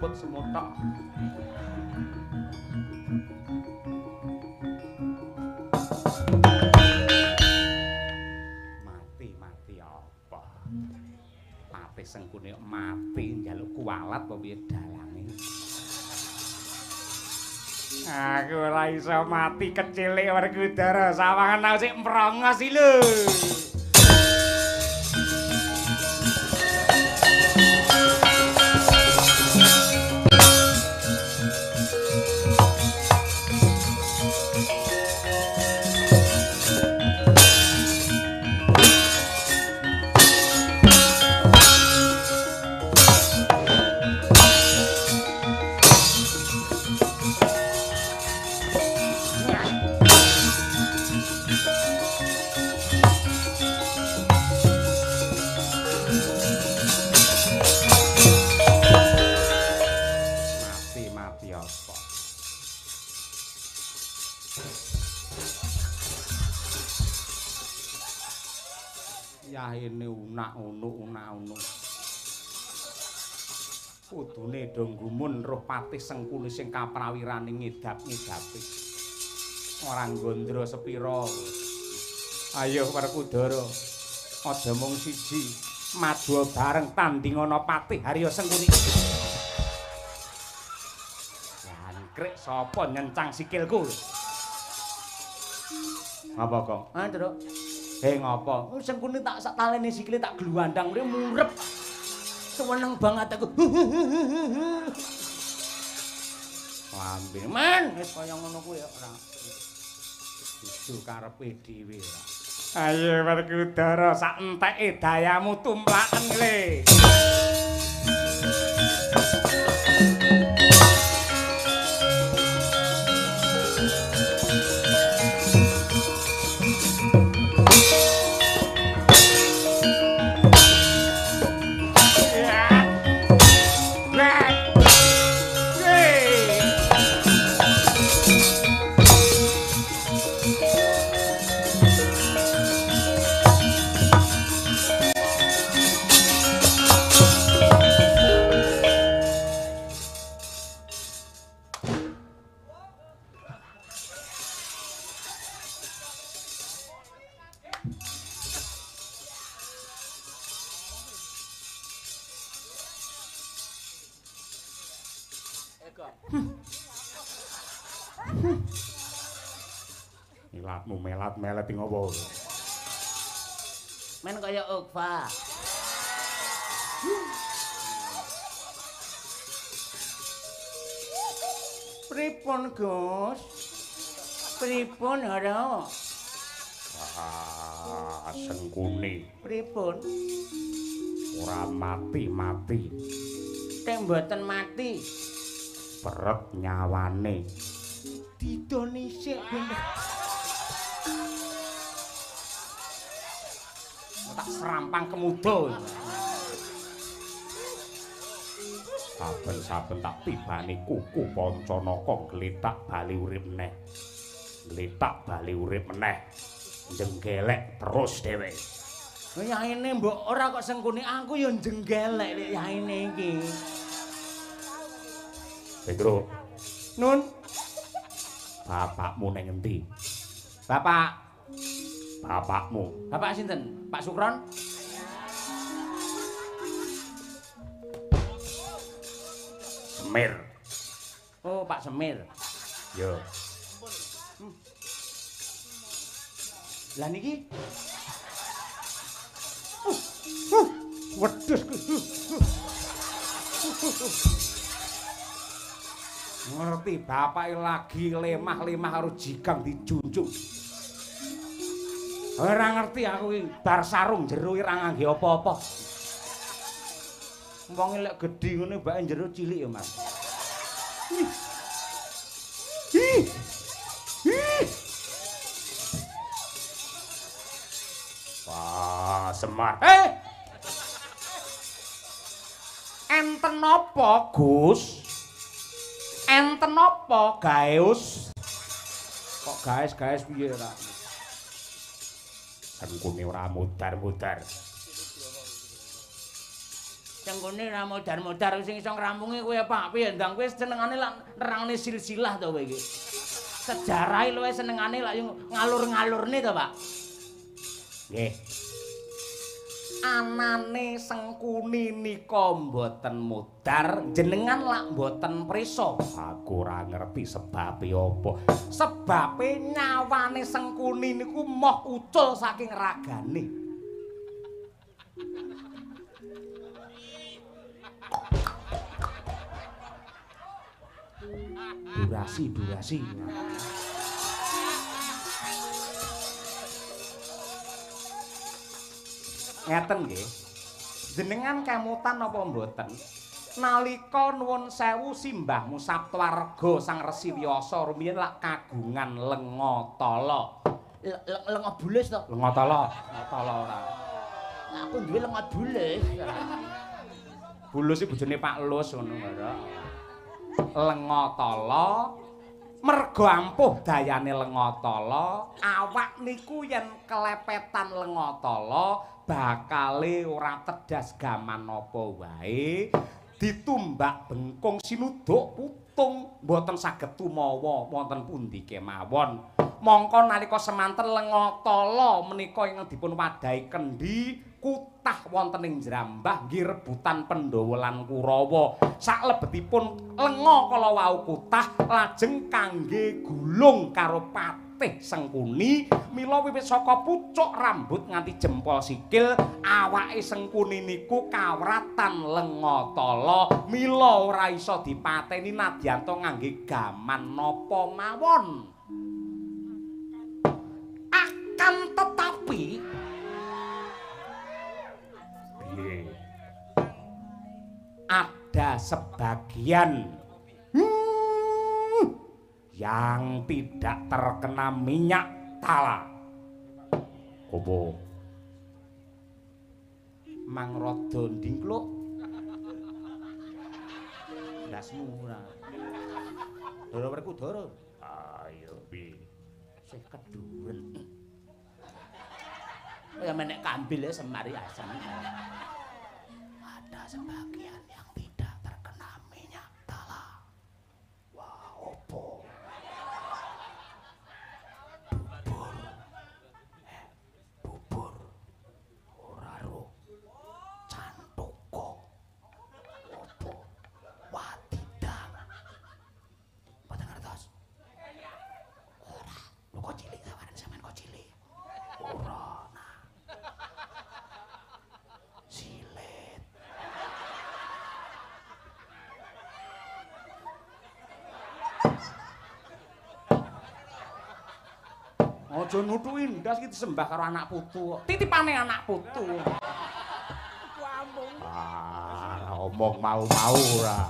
kentut semotok. Mati apa? Patih Sengkuni mati njaluk kualat apa piye dalange? Aku ora iso mati kecilik Werkudara, sawangan aku sik mrongos iki lho. Yahene unak-unuk. Kudune do nggumun roh Patih Sengkuni sing kaprawirane ngidap-ngidapi. Ora nggondro sepira. Ayo Werkudara, aja mung siji, maju bareng tandingana Patih Harya Sengkuni. Jangkrik sapa nyencang sikilku? Apa kok? Nduk. Ngapa? Sengkuni tak sak talene sikile tak gluwandang mrene murep. Seneng banget aku. Lambe men wis kaya ngono kuwi ora. Dudu karepe dhewe ora. Ayo Werkudara sak enteke dayamu tumplaken le. Ilatmu melat-melet ngopo? Men kaya Okva. Pripun, Gus? Pripun, Hara? Sengkuni. Pripun? Ora mati-mati. Nek mboten mati. Peret nyawane. Didoni sik bener. Tak serampang kemudo. Saben-saben tak tibani kuku Pancanaka gletak bali urip meneh. Gletak bali urip meneh. Jenggelek terus dhewe. Yaine mbok ora kok Sengkuni, aku ya jenggelek lek yaine iki. Pedro. Nun. Bapakmu nang endi? Bapak. Bapakmu. Bapak sinten? Pak Sukron? Semir. Oh, Pak Semir. Yo. Lah niki. Wedhus. Ngerti bapake lagi lemah-lemah karo jikang dijunjung. Ora ngerti aku iki bar sarung jero ora ngangge apa-apa. Wong lek gedhi ngene mbake jero cilik ya, Mas. Wah, Semar. Enten apa, Gus? Enten apa, Gaeus? Kok gaes-gaes piye ra? Sengkuni ora mudar-mudar. Cengkone ra modar-modar sing iso ngrampungi kowe Pak. Piye ndang kowe senengane lak nerangane silsilah to kowe iki. Sejarahe luwih senengane lak ngalur-ngalurne to Pak. Nggih. Anane Sengkuni nika mboten modar, jenengan lak mboten prisa. Aku ora ngerti sebabe apa. Sebabe nyawane Sengkuni niku moh ucul saking ragane. Durasi. Ngeten nggih. Jenengan kemutan apa mboten? Nalika nuwun sewu simbahmu Saptwarga Sang Resi Wyasa rumiyin lak kagungan Lengatala. Lenga bulis to. Lengatala ora. Aku duwe lenga bulis. Bulus iki bojone Pak Lus ngono lho. Lengatala merga ampuh dayane Lengatala, awak niku yen kelepetan Lengatala bakale ora tedas gaman apa wae, ditumbak bengkong sinuduk putung mboten saged tumawa wonten pundi kemawon. Mongko nalika semanten Lengatala menika ingkang dipun wadahi kendhi kutah wonten ing Jrambah nggih rebutan Pandhawa lan Kurawa. Saklebetipun lenga kala wau kutah lajeng kangge gulung karo Patih Sengkuni. Mila wiwit saka pucuk rambut nganti jempol sikil awake Sengkuni niku kawratan Lengatala. Mila ora iso dipateni nadyanto ngangge gaman napa mawon. Akan tetapi ada sebagian yang tidak terkena minyak tala. Kopo Mang rada ndingkluk ndasmu ora. Dara Werkudara. Ayo pi. Sing keduren. Ya menek kambil ya semari asem. Ada sebagian yang tidak terkena minyak tala. Wah, opo? Bubur. Ora ro. Cantoko. Opo? Wadidang. Mboten ngertos. Ora. Lho kok cilik sawaran sampean kok cilik. Ora. Aja nuthuki ndas iki disembah karo anak putu. Titipane anak putu. Aku ambung. Omong mau-mau ora.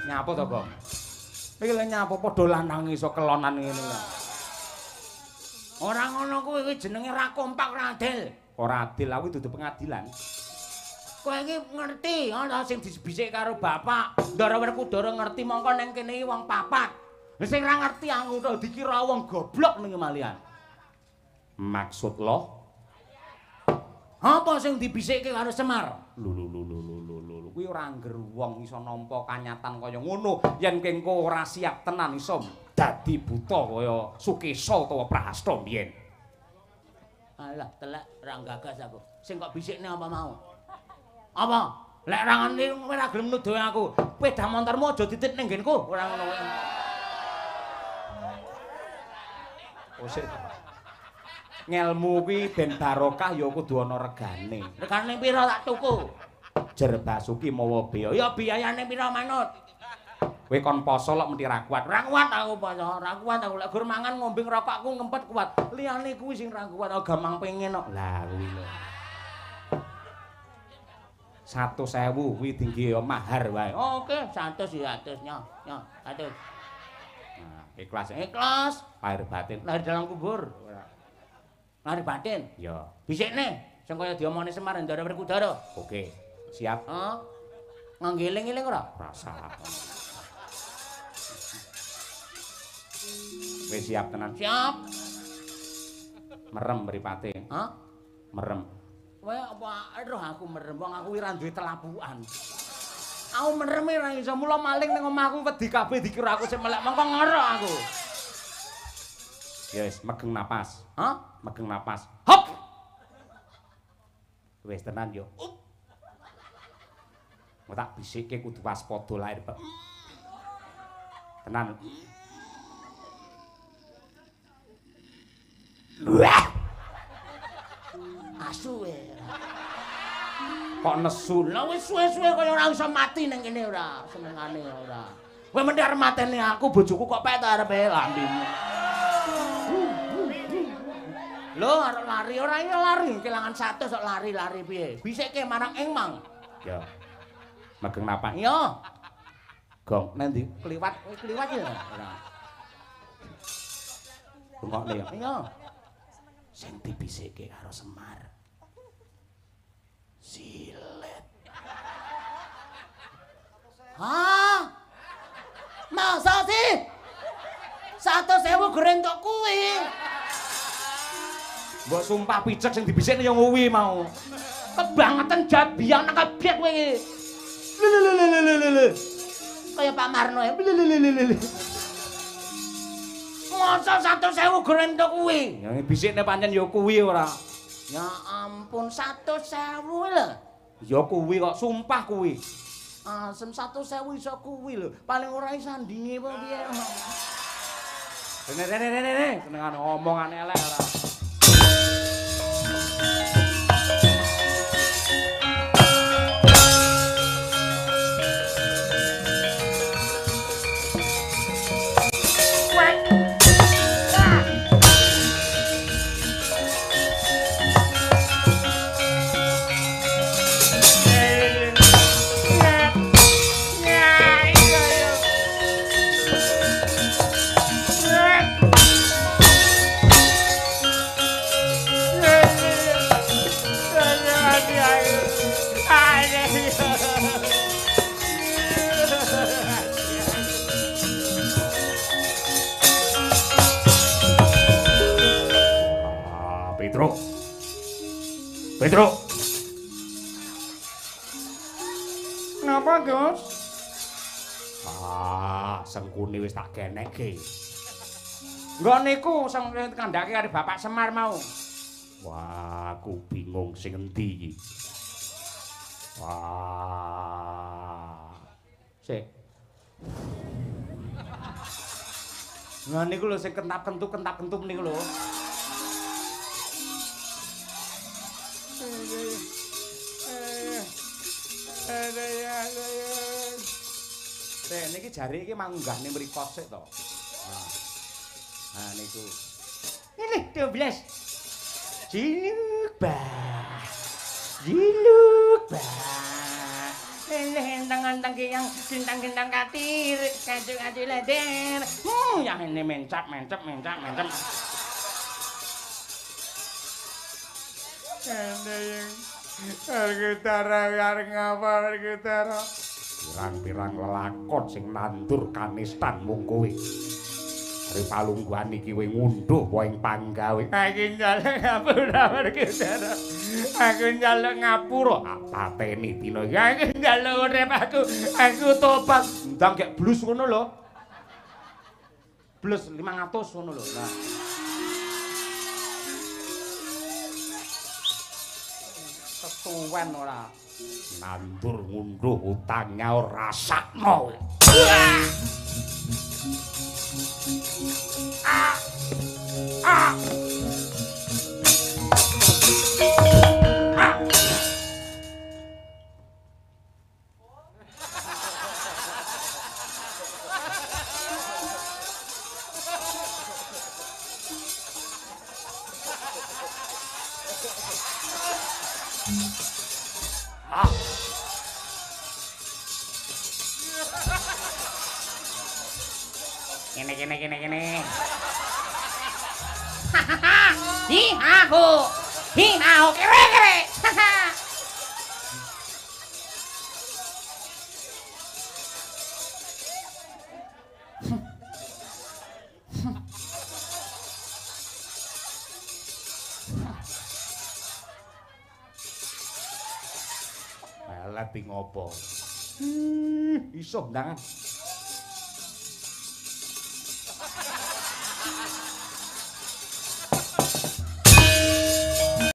Nyapa to, Kong? Iki lek nyapa padha lanang iso kelonan ngene lho. Ora ngono kuwi iki jenenge ra kompak ra adil. Ora adil kuwi dudu pengadilan. Kowe iki ngerti ana sing disebisik karo bapak. Ndara Werkudara ngerti mongko ning kene iki wong papat. Lah sing ra ngerti aku to dikira wong goblok ning malian. Maksud lo? Apa sing dibisikke karo Semar? Lho kuwi ora ngger wong iso nampa kanyatan kaya ngono yen kengko ora siap tenan iso dadi buta kaya Sukesa utawa Prahasta mbiyen. Alah telek ra gagas aku. Sing kok bisikne apa mau? Apa? Lek ra ngene kowe ra gelem nuduh aku. Sepeda motormu aja titit ning nggenku. Ora ngono kowe. Osik. Ngelmu kuwi ben barokah ya kudu ana regane. Regane pira tak tuku? Jer Basuki mawa bea. Ya biayane pira manut? Kowe kon poso lek mesti ra kuat. Ra kuat aku poso, ra kuat aku lek gur mangan ngombe ngrokokku ngempet kuat. Liyane kuwi sing ra kuat aku gampang pengen kok. Lah kuwi lho. 100.000 kuwi tinggi ya mahar wae. Oke, 100 ya 100 nyo, 100. Nah, ikhlas. Ikhlas. Lahir batin. Lahir dalam kubur. Lahir batin. Ya. Bisikne sing kaya diomongne Semar Ndara Werkudara. Oke. Siap. Ngangge eling-eling ora? Rasa. Wis siap tenan. Siap. Merem mripate. Hah? Merem. Kowe apa roh aku merem wong aku ora duwe telapukan. Aku merem ora iso mula maling ning omahku wedi kabeh dikira aku sing melek mengko ngorok aku. Ya wis megeng napas. Hah? Megeng napas. Hop. Wis tenan yo. Mau tak bisikke kudu waspada lahir bab. Tenan. Wah. Asu wae. Kok nesu? Lah wis suwe-suwe kaya ora iso mati ning kene ora, senengane ora. Kowe mendhi arep mateni aku bojoku kok pet arepe lambimu. Lho arep lari ora iya lari, kelangan 100 kok lari-lari piye? Bisikke marang ing mang. Ya. Megeng napas. Iya. Gong nang ndi? Kliwat ya ora. Bengokne ya. Iya. Sing dibisikke karo Semar. Silet. Hah? Masa sih? 100.000 goreng tok kuwi. Mbok sumpah picek sing dibisikne ya nguwi mau. Kebangetan jabian nang kebyek kowe iki. Lelelelelelele. Kaya Pak Marno ya. Lelelelelele. Masa 100.000 goreng tok kuwi? Ya bisikne pancen ya kuwi ora. Ya ampun 100.000 lho. Ya kuwi kok sumpah kuwi. Asem 100.000 iso kuwi lho. Paling ora iso sandinge apa piye. Rene senengane omongane elek ora. Petro. Napa, Gus? Sengkune wis tak genekke. Nggon niku sing kandhake karo Bapak Semar mau. Wah, aku bingung sing endi iki. Wah. Sik. Nah niku lho sing kentap-kentup niku lho. Niki jare iki manggahne mriko sik to. Nah niku. Ini 12. Jiluk bah. Entang-entang yang sintang-sintang katir, kaju-kaju leder. Yang ini mencap. Kene yang Argutara areng apa Argutara? Pirang-pirang lelakon sing nandur kanistan mung kowe. Ari palungguhan iki kowe ngunduh wae ing panggawe. Aku njaluk ngapura Argutara. Aku njaluk ngapura. Pateni dina iki. Aku njaluk urip aku tobat. Ndang gek blus ngono lho. Blus 500 ngono lho. Nah. Kesuwen ora. Nandur ngunduh utange ora sakno. Kene. Hi aku kere. lebih ngopo. Iso ndangan.